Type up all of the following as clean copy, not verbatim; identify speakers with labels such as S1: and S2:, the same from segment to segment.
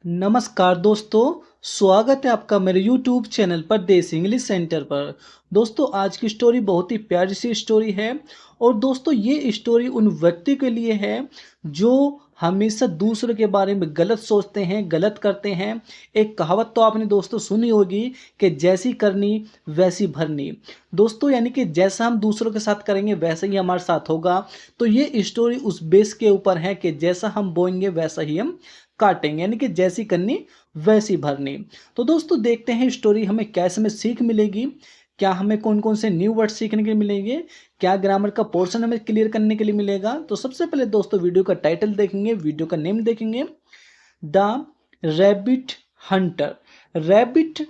S1: नमस्कार दोस्तों, स्वागत है आपका मेरे YouTube चैनल पर देश इंग्लिश सेंटर पर। दोस्तों आज की स्टोरी बहुत ही प्यारी सी स्टोरी है और दोस्तों ये स्टोरी उन व्यक्ति के लिए है जो हमेशा दूसरों के बारे में गलत सोचते हैं, गलत करते हैं। एक कहावत तो आपने दोस्तों सुनी होगी कि जैसी करनी वैसी भरनी। दोस्तों यानी कि जैसा हम दूसरों के साथ करेंगे वैसा ही हमारे साथ होगा। तो ये स्टोरी उस बेस के ऊपर है कि जैसा हम बोएंगे वैसा ही हम काटेंगे, यानी कि जैसी करनी वैसी भरनी। तो दोस्तों देखते हैं स्टोरी हमें कैसे में सीख मिलेगी, क्या हमें कौन कौन से न्यू वर्ड सीखने के लिए मिलेंगे, क्या ग्रामर का पोर्शन हमें क्लियर करने के लिए मिलेगा। तो सबसे पहले दोस्तों वीडियो का टाइटल देखेंगे, वीडियो का नेम देखेंगे, द रैबिट हंटर। रैबिट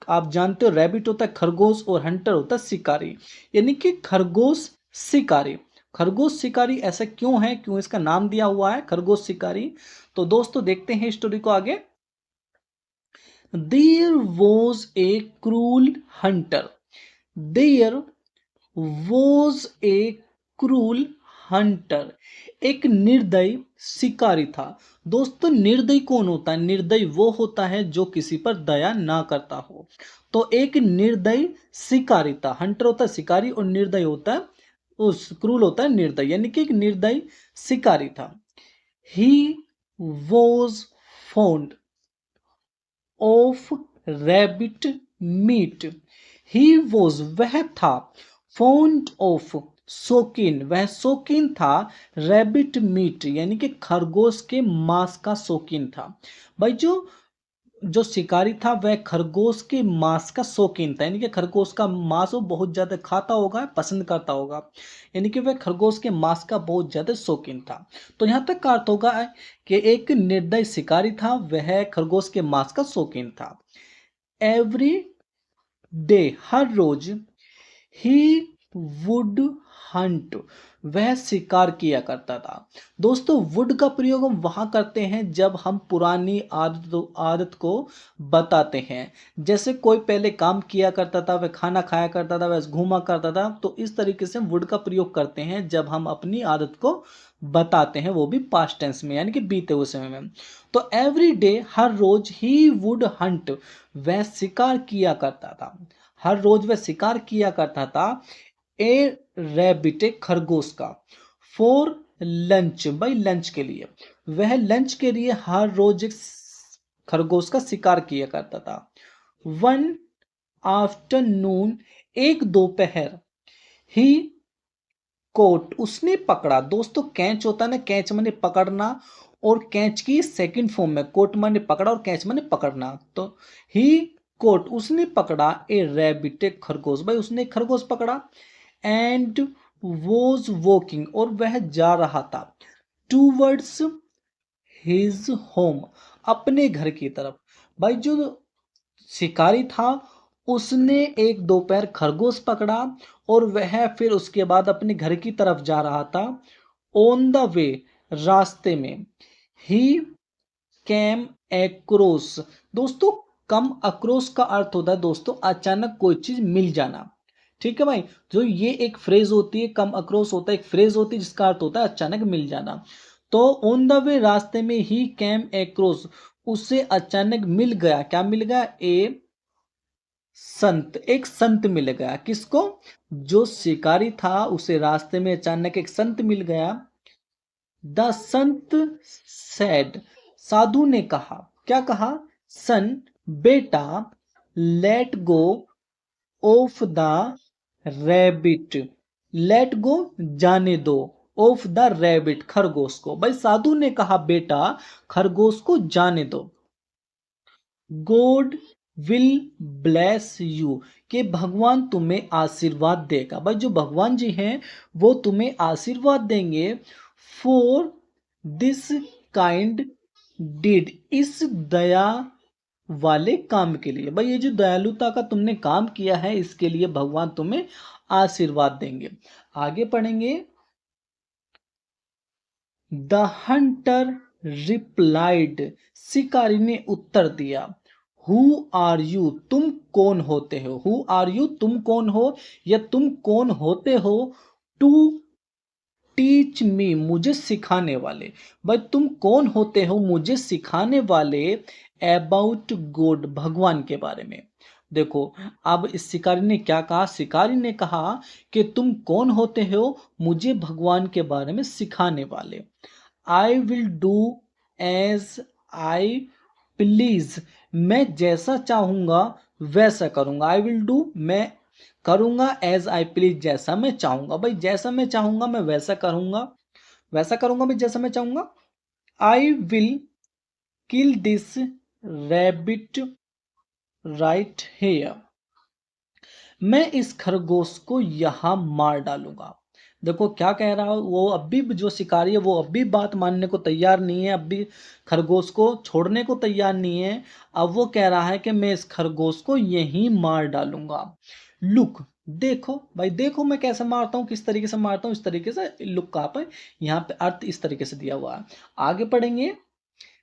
S1: आप जानते हो, रैबिट होता है खरगोश और हंटर होता है शिकारी, यानी कि खरगोश शिकारी। खरगोश शिकारी ऐसा क्यों है, क्यों इसका नाम दिया हुआ है खरगोश शिकारी। तो दोस्तों देखते हैं स्टोरी को आगे। There was a cruel hunter. There was a cruel hunter. एक निर्दयी शिकारी था। दोस्तों निर्दयी कौन होता है? निर्दयी वो होता है जो किसी पर दया ना करता हो। तो एक निर्दयी शिकारी था। हंटर होता है शिकारी और निर्दयी होता है, उस क्रूल होता है निर्दयी, यानी कि एक निर्दयी शिकारी था। He was fond of rabbit meat. He was वह था fond of शौकीन, वह शौकीन था रैबिट मीट यानी कि खरगोश के मांस का शौकीन था। भाई जो जो शिकारी था वह खरगोश के मांस का शौकीन था, यानी कि खरगोश का मांस वो बहुत ज्यादा खाता होगा, पसंद करता होगा, यानी कि वह खरगोश के मांस का बहुत ज्यादा शौकीन था। तो यहां तक का अर्थ होगा कि एक निर्दयी शिकारी था, वह खरगोश के मांस का शौकीन था। एवरी डे हर रोज, ही वुड हंट वह शिकार किया करता था। दोस्तों वुड का प्रयोग हम वहां करते हैं जब हम पुरानी आदत को बताते हैं। जैसे कोई पहले काम किया करता था, वह खाना खाया करता था, वह घूमा करता था, तो इस तरीके से हम वुड का प्रयोग करते हैं जब हम अपनी आदत को बताते हैं, वो भी पास्ट टेंस में यानी कि बीते हुए समय में। तो एवरी डे हर रोज, ही वुड हंट वह शिकार किया करता था। हर रोज वह शिकार किया करता था ए रैबिट एक खरगोश का, फॉर लंच भाई लंच के लिए। वह लंच के लिए हर रोज एक खरगोश का शिकार किया करता था। वन आफ्टरनून एक दोपहर, ही कोट उसने पकड़ा। दोस्तों कैच होता है ना, कैच माने पकड़ना, और कैच की सेकंड फॉर्म में कोट माने पकड़ा और कैच माने पकड़ना। तो ही कोट उसने पकड़ा ए रैबिट एक खरगोश, भाई उसने एक खरगोश पकड़ा। एंड वॉज वॉकिंग और वह जा रहा था टूवर्ड्स हिज होम अपने घर की तरफ। भाई जो शिकारी था उसने एक दोपहर खरगोश पकड़ा और वह फिर उसके बाद अपने घर की तरफ जा रहा था। ऑन द वे रास्ते में, ही कैम एक्रोस। दोस्तों कम अक्रोस का अर्थ होता है दोस्तों अचानक कोई चीज मिल जाना। ठीक है भाई, जो ये एक फ्रेज होती है, कम अक्रोस होता है एक फ्रेज होती है जिसका अर्थ होता है अचानक मिल जाना। तो ऑन द वे रास्ते में, ही कैम एक्रोस उसे अचानक मिल गया, क्या मिल गया? ए संत, एक संत मिल गया। किसको? जो शिकारी था उसे रास्ते में अचानक एक संत मिल गया। द संत सैड साधु ने कहा, क्या कहा? सन बेटा, let go of the rabbit, let go जाने दो, ऑफ द रैबिट खरगोश को। भाई साधु ने कहा बेटा खरगोश को जाने दो। गॉड विल ब्लेस यू कि भगवान तुम्हें आशीर्वाद देगा। भाई जो भगवान जी हैं वो तुम्हें आशीर्वाद देंगे। फॉर दिस काइंड डीड इस दया वाले काम के लिए। भाई ये जो दयालुता का तुमने काम किया है इसके लिए भगवान तुम्हें आशीर्वाद देंगे। आगे पढ़ेंगे। द हंटर रिप्लाइड शिकारी ने उत्तर दिया। हु आर यू तुम कौन होते हो? हु आर यू तुम कौन हो या तुम कौन होते हो? टू टीच मी, मुझे सिखाने वाले। भाई तुम कौन होते हो मुझे सिखाने वाले, अबाउट गॉड, भगवान के बारे में। देखो अब इस शिकारी ने क्या कहा, शिकारी ने कहा कि तुम कौन होते हो मुझे भगवान के बारे में सिखाने वाले। I will do as I please, मैं जैसा चाहूंगा वैसा करूंगा। आई विल डू, मैं करूंगा, एज आई प्लीज, जैसा मैं चाहूंगा। भाई जैसा मैं चाहूंगा मैं वैसा करूंगा, वैसा करूंगा भाई जैसा मैं चाहूंगा। I will kill this rabbit right here, मैं इस खरगोश को यहां मार डालूंगा। देखो क्या कह रहा है वो, अब भी जो शिकारी है वो अब भी बात मानने को तैयार नहीं है, अब भी खरगोश को छोड़ने को तैयार नहीं है। अब वो कह रहा है कि मैं इस खरगोश को यहीं मार डालूंगा। लुक, देखो भाई, देखो मैं कैसे मारता हूँ, किस तरीके से मारता हूँ, इस तरीके से। लुक कहाँ पे, यहाँ पे अर्थ इस तरीके से दिया हुआ है। आगे पढ़ेंगे।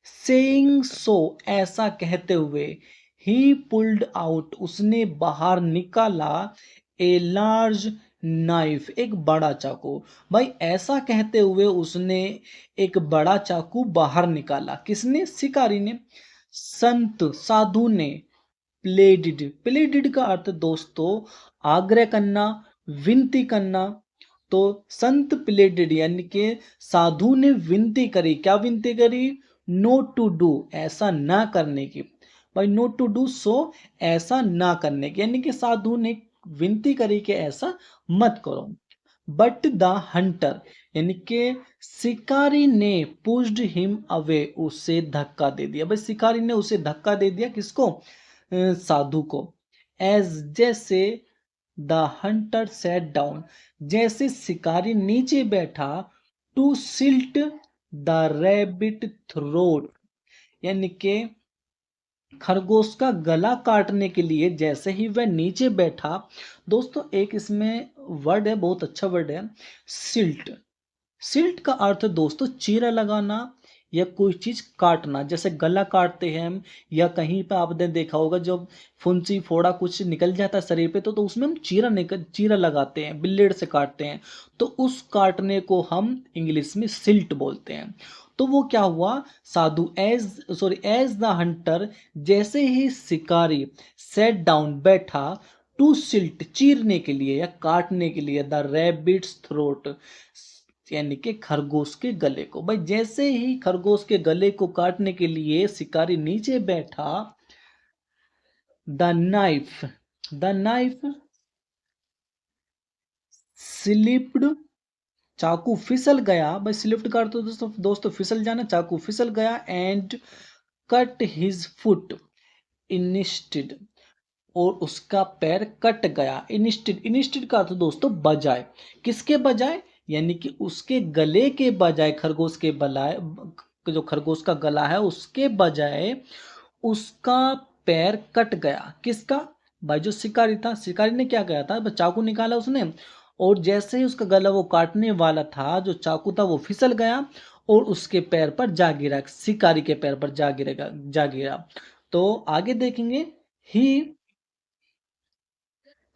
S1: सेइंग सो, ऐसा कहते हुए, ही पुल्ड आउट, उसने बाहर निकाला, ए लार्ज नाइफ, एक बड़ा चाकू। भाई ऐसा कहते हुए उसने एक बड़ा चाकू बाहर निकाला, किसने, शिकारी ने। संत, साधु ने, प्लेडिड, प्लेडिड का अर्थ दोस्तों आग्रह करना, विनती करना। तो संत प्लेडिड यानी कि साधु ने विनती करी, क्या विनती करी, नोट टू डू, ऐसा ना करने की। भाई नोट टू डू, सो ऐसा ना करने की, यानी कि साधु ने विनती करी कि ऐसा मत करो। बट द हंटर, यानी कि शिकारी ने, पुश्ड हिम अवे, उसे धक्का दे दिया। भाई शिकारी ने उसे धक्का दे दिया, किसको, साधु को। एज, जैसे, द हंटर सेट डाउन, जैसे शिकारी नीचे बैठा, to slit the rabbit throat, यानी कि खरगोश का गला काटने के लिए जैसे ही वह नीचे बैठा। दोस्तों एक इसमें वर्ड है, बहुत अच्छा वर्ड है, सिल्ट। सिल्ट का अर्थ दोस्तों चीरा लगाना या कोई चीज काटना, जैसे गला काटते हैं हम, या कहीं पे आपने देखा होगा जब फुंसी फोड़ा कुछ निकल जाता है शरीर पे तो उसमें हम चीरा लगाते हैं, ब्लेड से काटते हैं। तो उस काटने को हम इंग्लिश में सिल्ट बोलते हैं। तो वो क्या हुआ, साधु एज द हंटर, जैसे ही शिकारी सेट डाउन बैठा, टू सिल्ट, चीरने के लिए या काटने के लिए, द रैबिट्स थ्रोट, यानी कि खरगोश के गले को। भाई जैसे ही खरगोश के गले को काटने के लिए शिकारी नीचे बैठा, द नाइफ स्लिप्ड, चाकू फिसल गया। भाई स्लिप्ड का अर्थ दोस्तों फिसल जाना, चाकू फिसल गया, and cut his foot instead, और उसका पैर कट गया। इंस्टेड का अर्थ दोस्तों बजाय, किसके बजाय, यानी कि उसके गले के बजाय, खरगोश के बजाय, जो खरगोश का गला है उसके बजाय उसका पैर कट गया। किसका, भाई जो शिकारी था, शिकारी ने क्या किया था, चाकू निकाला उसने, और जैसे ही उसका गला वो काटने वाला था, जो चाकू था वो फिसल गया और उसके पैर पर जा गिरा, शिकारी के पैर पर जा गिरा। तो आगे देखेंगे। ही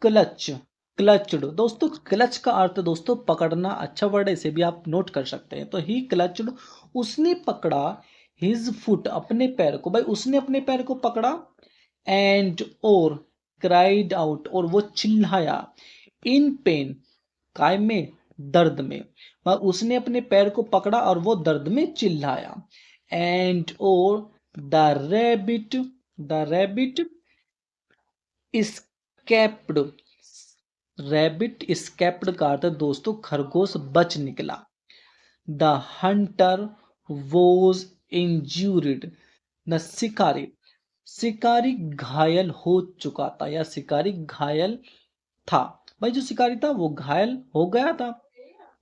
S1: क्लच, क्लचड, दोस्तों क्लच का अर्थ दोस्तों पकड़ना, अच्छा वर्ड है, इसे भी आप नोट कर सकते हैं। तो ही क्लचड, उसने पकड़ा, हिज फुट, अपने पैर को। भाई उसने अपने पैर को पकड़ा, एंड, और, क्राइड आउट, और वो चिल्लाया, इन पेन, काय में, दर्द में। उसने अपने पैर को पकड़ा और वो दर्द में चिल्लाया। एंड, और, the rabbit escaped, rabbit escaped का अर्थ दोस्तों खरगोश बच निकला। द हंटर वॉज इंज्यूर्ड, न शिकारी, शिकारी घायल हो चुका था या शिकारी घायल था। भाई जो शिकारी था वो घायल हो गया था।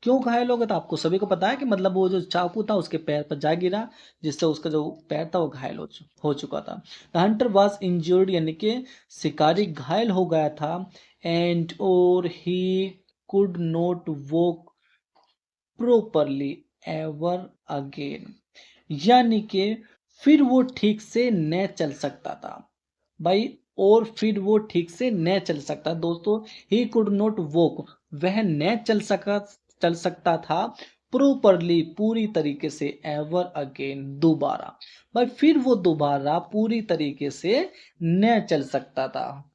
S1: क्यों घायल हो गया था, आपको सभी को पता है कि मतलब वो जो चाकू था उसके पैर पर जा गिरा, जिससे उसका जो पैर था वो घायल हो चुका था। द हंटर वाज इंजर्ड, यानी कि शिकारी घायल हो गया था। एंड, और, he could not walk properly ever again, यानी कि फिर वो ठीक से न चल सकता था। भाई और फिर वो ठीक से न चल सकता दोस्तों, ही कुड नॉट वॉक, वह न चल चल सकता था प्रॉपरली, पूरी तरीके से, एवर अगेन, दोबारा, भाई फिर वो दोबारा पूरी तरीके से न चल सकता था।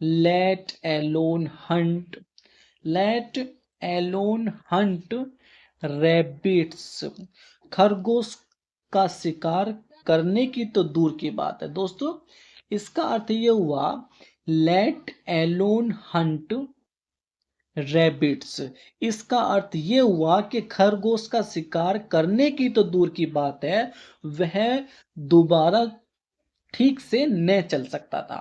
S1: Let alone hunt, let alone hunt rabbits, खरगोश का शिकार करने की तो दूर की बात है दोस्तों, इसका अर्थ ये हुआ लेट एलोन हंट रैबिट्स, इसका अर्थ ये हुआ कि खरगोश का शिकार करने की तो दूर की बात है, वह दोबारा ठीक से न चल सकता था।